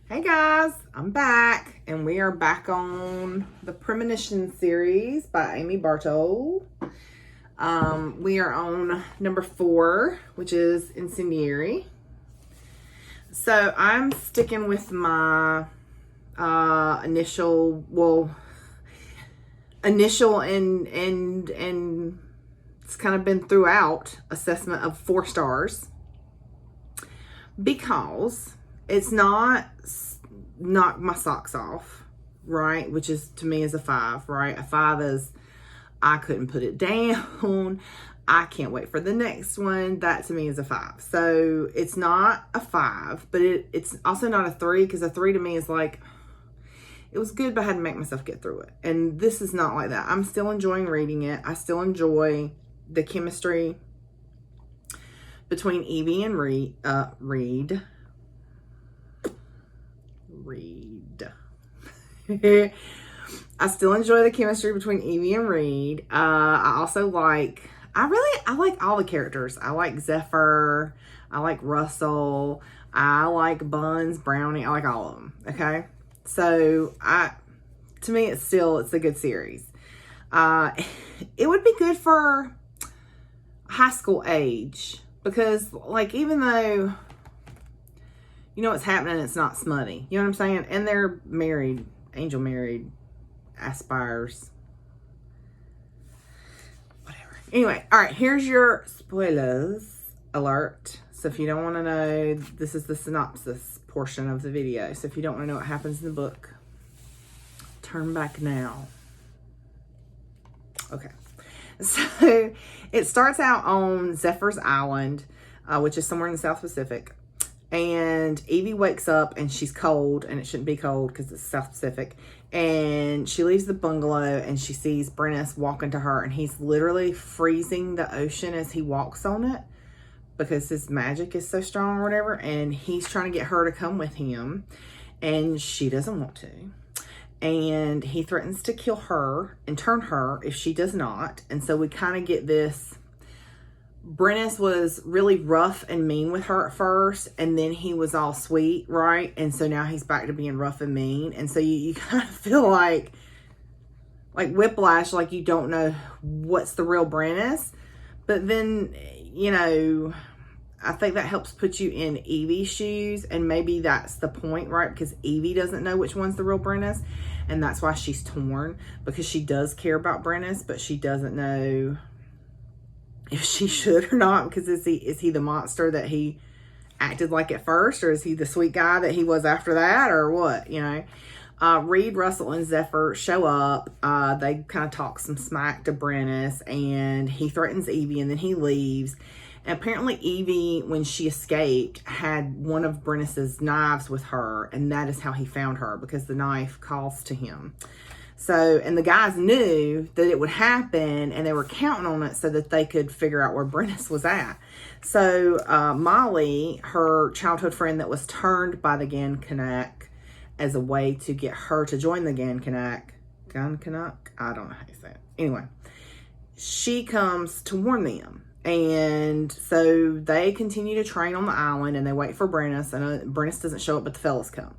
Hey guys, I'm back, and we are back on the Premonition series by Amy Bartol. We are on number 4, which is Incendiary. So I'm sticking with my initial and it's kind of been throughout assessment of 4 stars because it's not knock my socks off, right? Which is, to me, is a 5, right? A 5 is, I couldn't put it down. I can't wait for the next one. That to me is a 5. So it's not a 5, but it's also not a 3, because a 3 to me is like, it was good, but I had to make myself get through it. And this is not like that. I'm still enjoying reading it. I still enjoy the chemistry between Evie and Reed. I still enjoy the chemistry between Evie and Reed. I also like, I like all the characters. I like Zephyr. I like Russell. I like Buns, Brownie. I like all of them. Okay. So to me, it's a good series. It would be good for high school age, because like, even though you know what's happening, it's not smutty. You know what I'm saying? And they're married. Angel married. Aspires. Whatever. Anyway, all right. Here's your spoilers alert. So if you don't want to know, this is the synopsis portion of the video. So if you don't want to know what happens in the book, turn back now. Okay. So it starts out on Zephyr's Island, which is somewhere in the South Pacific. And Evie wakes up and she's cold, and it shouldn't be cold because it's South Pacific. And she leaves the bungalow and she sees Brennis walking to her, and he's literally freezing the ocean as he walks on it because his magic is so strong or whatever. And he's trying to get her to come with him, and she doesn't want to. And he threatens to kill her and turn her if she does not. And so we kind of get this. Brennis was really rough and mean with her at first, and then he was all sweet, right? And so now he's back to being rough and mean. And so you kind of feel like whiplash, like you don't know what's the real Brennis. But then, you know, I think that helps put you in Evie's shoes, and maybe that's the point, right? Because Evie doesn't know which one's the real Brennis, and that's why she's torn, because she does care about Brennis, but she doesn't know if she should or not, because is he the monster that he acted like at first, or is he the sweet guy that he was after that, or what, you know? Reed, Russell, and Zephyr show up. They kind of talk some smack to Brennis, and he threatens Evie, and then he leaves. And apparently Evie, when she escaped, had one of Brennis's knives with her, and that is how he found her, because the knife calls to him. So, and the guys knew that it would happen, and they were counting on it so that they could figure out where Brennis was at. So, Molly, her childhood friend that was turned by the Gancanak as a way to get her to join the Gancanak, I don't know how you say it. Anyway, she comes to warn them. And so they continue to train on the island, and they wait for Brennis, and Brennis doesn't show up, but the fellas come.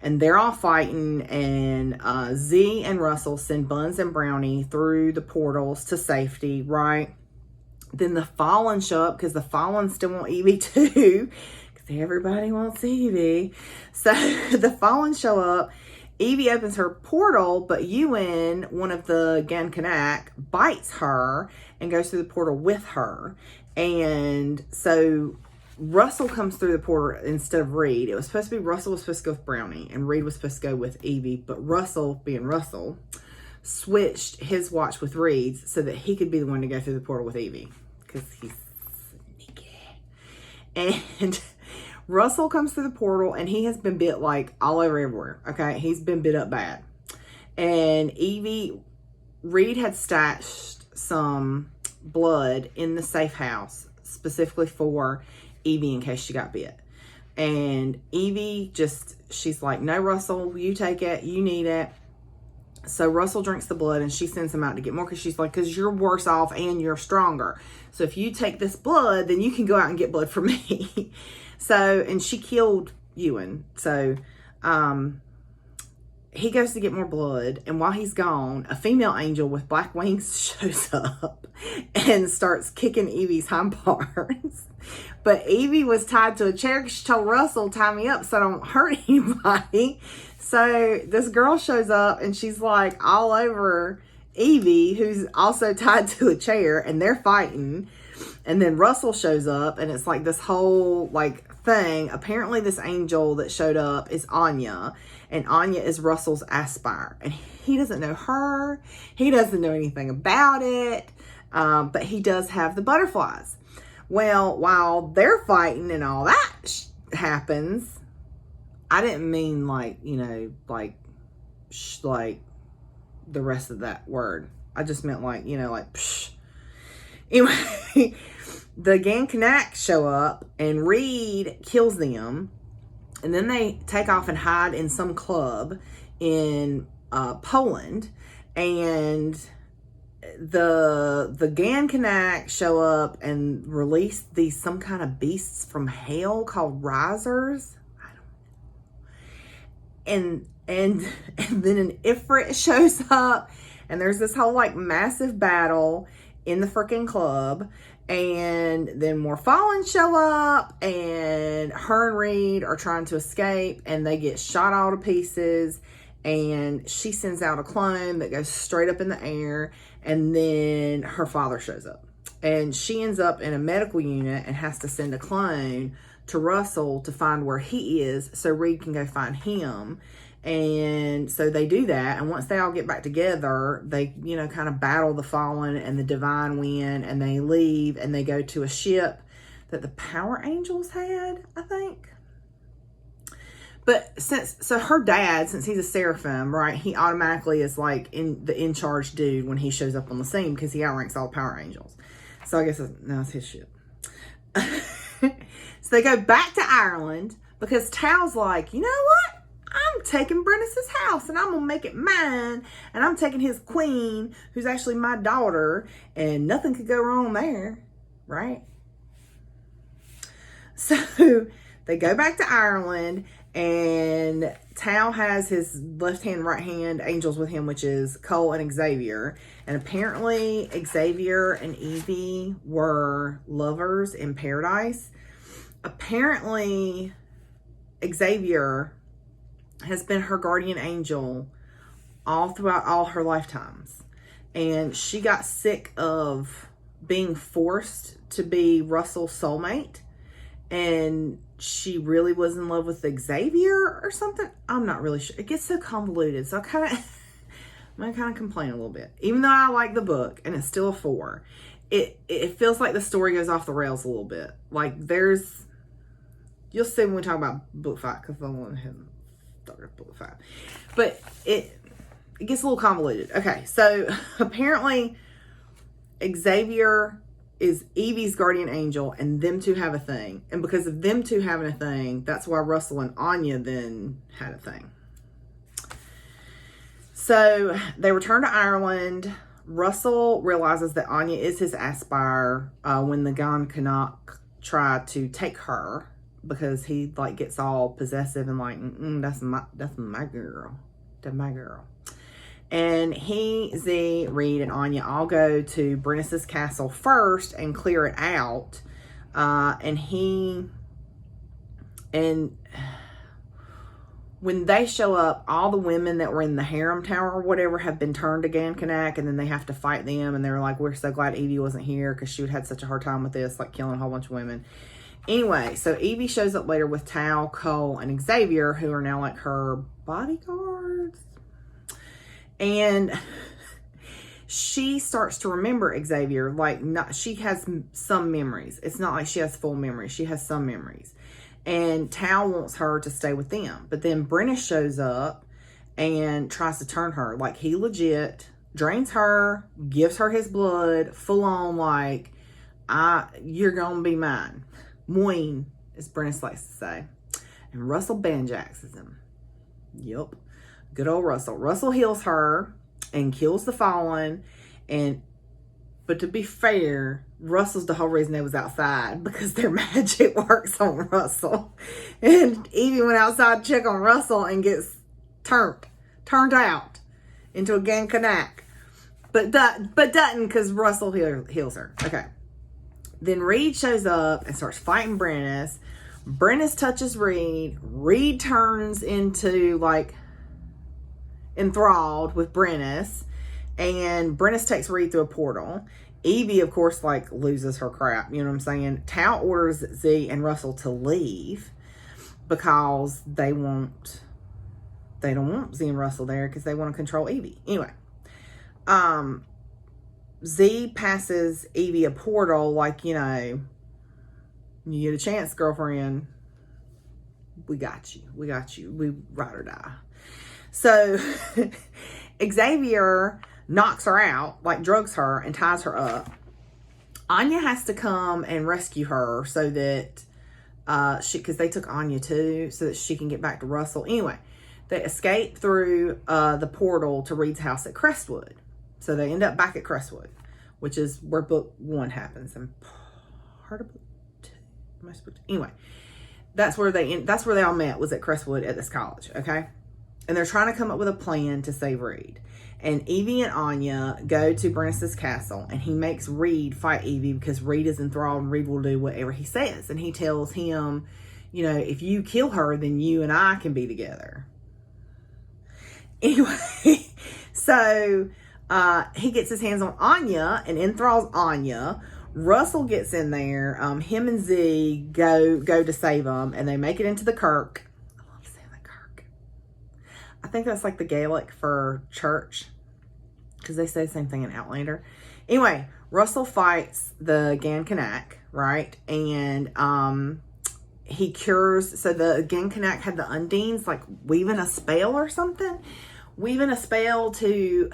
And they're all fighting, and Z and Russell send Buns and Brownie through the portals to safety, right? Then the Fallen show up, because the Fallen still want Evie too, because everybody wants Evie. So the Fallen show up. Evie opens her portal, but Ewan, one of the Gancanak, bites her and goes through the portal with her. And so Russell comes through the portal instead of Reed. It was supposed to be Russell was supposed to go with Brownie, and Reed was supposed to go with Evie. But Russell, being Russell, switched his watch with Reed's so that he could be the one to go through the portal with Evie, because he's sneaky. And Russell comes through the portal, and he has been bit like all over everywhere. Okay, he's been bit up bad. And Reed had stashed some blood in the safe house specifically for Evie in case she got bit. And Evie she's like, no, Russell, you take it, you need it. So Russell drinks the blood, and she sends him out to get more, because she's like, because you're worse off and you're stronger. So if you take this blood, then you can go out and get blood for me. So, and she killed Ewan. So he goes to get more blood, and while he's gone, a female angel with black wings shows up and starts kicking Evie's hind parts. But Evie was tied to a chair because she told Russell, tie me up so I don't hurt anybody. So this girl shows up, and she's like all over Evie, who's also tied to a chair, and they're fighting. And then Russell shows up, and it's like this whole like thing. Apparently this angel that showed up is Anya, and Anya is Russell's aspire, and he doesn't know her. He doesn't know anything about it, but he does have the butterflies. Well, while they're fighting and all that happens, I didn't mean like, you know, like the rest of that word. I just meant like, you know, like psh. Anyway, the Gankanak show up, and Reed kills them, and then they take off and hide in some club in Poland, and the Gankanak show up and release these some kind of beasts from hell called risers. I don't know. And then an Ifrit shows up, and there's this whole like massive battle in the freaking club, and then more Fallen show up, and her and Reed are trying to escape, and they get shot all to pieces, and she sends out a clone that goes straight up in the air, and then her father shows up, and she ends up in a medical unit and has to send a clone to Russell to find where he is so Reed can go find him. And so they do that, and once they all get back together, they, you know, kind of battle the Fallen and the Divine win, and they leave, and they go to a ship that the Power Angels had, I think. But so her dad, since he's a Seraphim, right, he automatically is like the in-charge dude when he shows up on the scene because he outranks all the Power Angels. So I guess it's his ship. So they go back to Ireland because Tal's like, you know what? I'm taking Brennis's house, and I'm going to make it mine, and I'm taking his queen, who's actually my daughter, and nothing could go wrong there, right? So they go back to Ireland, and Tal has his left hand, right hand angels with him, which is Cole and Xavier, and apparently Xavier and Evie were lovers in paradise. Apparently Xavier has been her guardian angel all throughout all her lifetimes. And she got sick of being forced to be Russell's soulmate. And she really was in love with Xavier or something. I'm not really sure. It gets so convoluted. So I'm going to kind of complain a little bit. Even though I like the book and it's still a 4, it feels like the story goes off the rails a little bit. Like you'll see when we talk about book 5, because the one hasn't started book 5. But it gets a little convoluted. Okay, so apparently Xavier is Evie's guardian angel, and them two have a thing. And because of them two having a thing, that's why Russell and Anya then had a thing. So they return to Ireland. Russell realizes that Anya is his aspire when the Gankanak try to take her, because he like gets all possessive and like, that's my girl. That's my girl. And he, Z, Reed, and Anya all go to Brennis's castle first and clear it out. And when they show up, all the women that were in the harem tower or whatever have been turned to Gankanak, and then they have to fight them. And they're like, we're so glad Evie wasn't here because she would have had such a hard time with this, like killing a whole bunch of women. Anyway, so Evie shows up later with Tal, Cole, and Xavier, who are now like her bodyguards. And she starts to remember Xavier. She has some memories. It's not like she has full memories. She has some memories. And Tal wants her to stay with them. But then Brennis shows up and tries to turn her. Like, he legit drains her, gives her his blood, full on like, you're going to be mine. Moine, as Brennis likes to say. And Russell banjaxes him. Yep. Good old Russell. Russell heals her and kills the Fallen. And But to be fair, Russell's the whole reason they was outside, because their magic works on Russell. And Evie went outside to check on Russell and gets turned out into a Gankanak. But doesn't, because Russell heals her. Okay. Then Reed shows up and starts fighting Brennis. Brennis touches Reed. Reed turns into, like, enthralled with Brennis. And Brennis takes Reed through a portal. Evie, of course, like, loses her crap. You know what I'm saying? Tao orders Z and Russell to leave because they don't want Z and Russell there because they want to control Evie. Anyway, Z passes Evie a portal, like, you know, you get a chance, girlfriend. We got you. We ride or die. So Xavier knocks her out, like drugs her and ties her up. Anya has to come and rescue her so that because they took Anya too, so that she can get back to Russell. Anyway, they escape through the portal to Reed's house at Crestwood. So they end up back at Crestwood, which is where book 1 happens and part of book 2. Anyway, that's where they all met, was at Crestwood at this college. Okay, and they're trying to come up with a plan to save Reed. And Evie and Anya go to Brennis's castle, and he makes Reed fight Evie because Reed is enthralled and Reed will do whatever he says. And he tells him, you know, if you kill her, then you and I can be together. Anyway, so he gets his hands on Anya and enthralls Anya. Russell gets in there. Him and Z go to save him, and they make it into the Kirk. I think that's like the Gaelic for church, because they say the same thing in Outlander. Anyway, Russell fights the Gankanak, right? And he cures. So the Gankanak had the Undines like weaving a spell or something. Weaving a spell to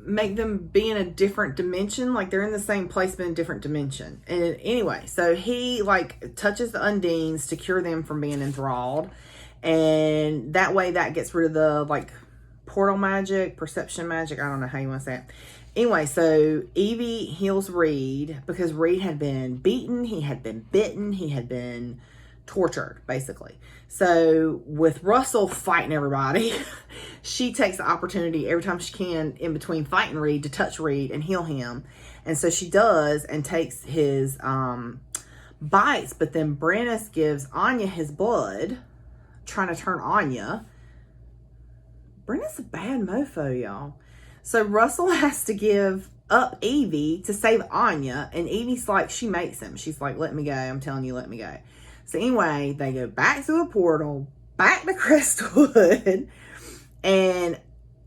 make them be in a different dimension. Like they're in the same place but in a different dimension. And anyway, so he like touches the Undines to cure them from being enthralled. And that way that gets rid of the like portal magic, perception magic. I don't know how you want to say it. Anyway, so Evie heals Reed because Reed had been beaten. He had been bitten. He had been tortured, basically. So with Russell fighting everybody, she takes the opportunity every time she can in between fighting Reed to touch Reed and heal him. And so she does and takes his bites. But then Brennis gives Anya his blood, trying to turn Anya. Brenna's a bad mofo, y'all. So Russell has to give up Evie to save Anya, and Evie's like, she makes him. She's like, let me go. I'm telling you, let me go. So anyway, they go back through a portal, back to Crestwood, and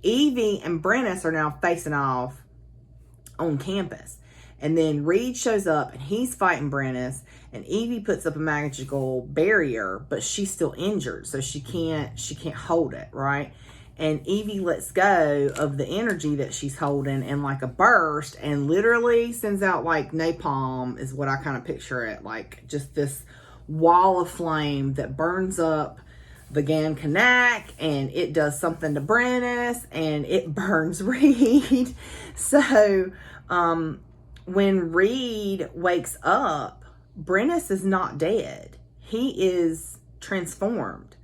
Evie and Brennis are now facing off on campus. And then Reed shows up and he's fighting Brennis, and Evie puts up a magical barrier, but she's still injured, so she can't hold it, right? And Evie lets go of the energy that she's holding in like a burst and literally sends out like napalm is what I kind of picture it, like just this wall of flame that burns up the Gankanak, and it does something to Brennis and it burns Reed. So when Reed wakes up, Brennis is not dead. He is transformed.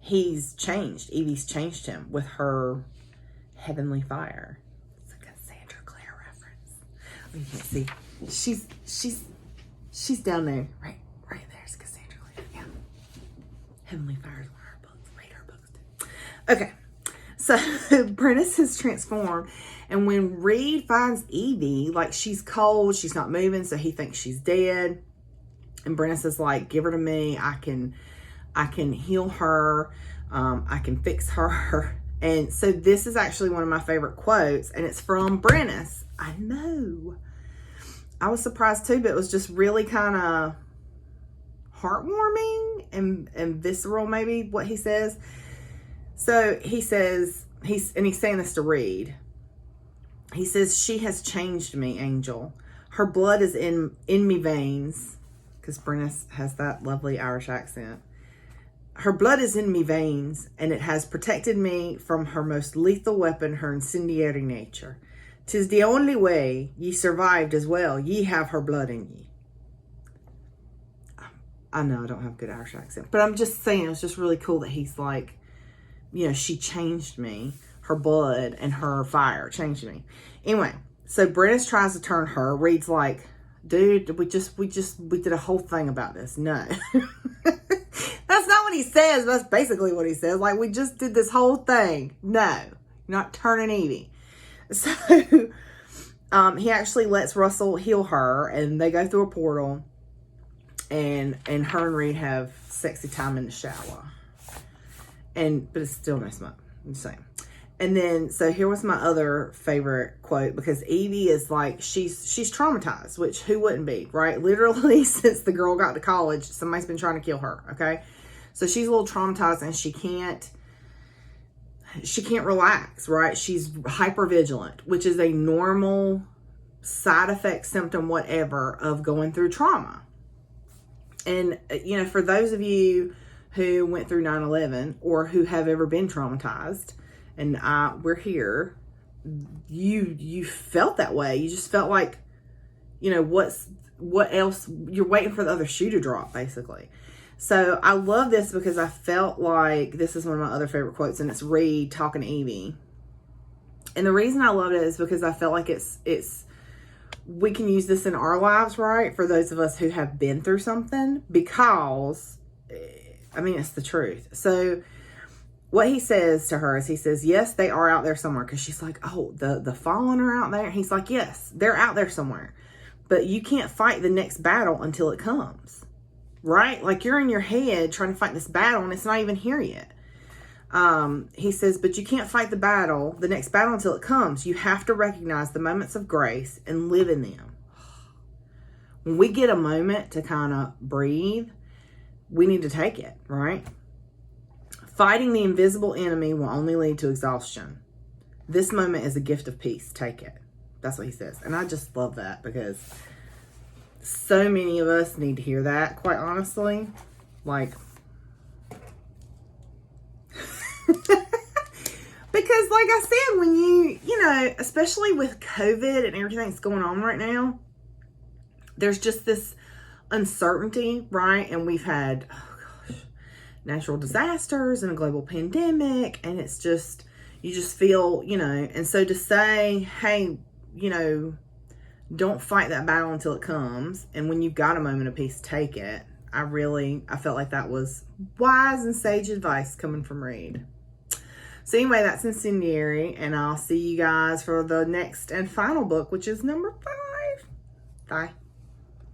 He's changed. Evie's changed him with her heavenly fire. It's a Cassandra Clare reference. Oh, you can't see. She's down there. Right there's Cassandra Clare. Yeah. Heavenly fire is one of her books. Read her books too. Okay. So Brennis is transformed. And when Reed finds Evie, like she's cold, she's not moving, so he thinks she's dead. And Brennis is like, give her to me. I can heal her. I can fix her. And so this is actually one of my favorite quotes, and it's from Brennis. I know. I was surprised too, but it was just really kind of heartwarming and visceral, maybe, what he says. So he says, he's saying this to Reed. He says, she has changed me, Angel. Her blood is in me veins, because Brennis has that lovely Irish accent. Her blood is in me veins, and it has protected me from her most lethal weapon, her incendiary nature. 'Tis the only way ye survived as well. Ye have her blood in ye. I know I don't have a good Irish accent, but I'm just saying, it's just really cool that he's like, you know, she changed me. Her blood and her fire changed me. Anyway, so Brennis tries to turn her. Reed's like, dude, we did a whole thing about this. No. That's not what he says. That's basically what he says. Like, we just did this whole thing. No, you're not turning Evie. So, he actually lets Russell heal her, and they go through a portal, and her and Reed have sexy time in the shower. But it's still no smoke. I'm just saying. And then, so here was my other favorite quote, because Evie is like, she's traumatized, which who wouldn't be, right? Literally, since the girl got to college, somebody's been trying to kill her, okay? So she's a little traumatized, and she can't relax, right? She's hypervigilant, which is a normal side effect, symptom, whatever, of going through trauma. And, you know, for those of you who went through 9/11 or who have ever been traumatized, and we're here, you felt that way. You just felt like, you know, what else? You're waiting for the other shoe to drop, basically. So I love this because I felt like this is one of my other favorite quotes, and it's Reed talking to Evie. And the reason I love it is because I felt like it's we can use this in our lives, right? For those of us who have been through something, because I mean, it's the truth. So what he says to her is, he says, yes, they are out there somewhere. Because she's like, oh, the fallen are out there. He's like, yes, they're out there somewhere. But you can't fight the next battle until it comes. Right? Like, you're in your head trying to fight this battle, and it's not even here yet. He says, but you can't fight the next battle until it comes. You have to recognize the moments of grace and live in them. When we get a moment to kind of breathe, we need to take it, right? Fighting the invisible enemy will only lead to exhaustion. This moment is a gift of peace. Take it. That's what he says. And I just love that, because so many of us need to hear that, quite honestly. Like, because like I said, when you know, especially with COVID and everything that's going on right now, there's just this uncertainty, right? And we've had, natural disasters and a global pandemic, and it's just, you just feel, you know, and so to say, hey, you know, don't fight that battle until it comes, and when you've got a moment of peace, take it. I felt like that was wise and sage advice coming from Reed. So anyway, that's Incendiary, and I'll see you guys for the next and final book, which is number 5. Bye.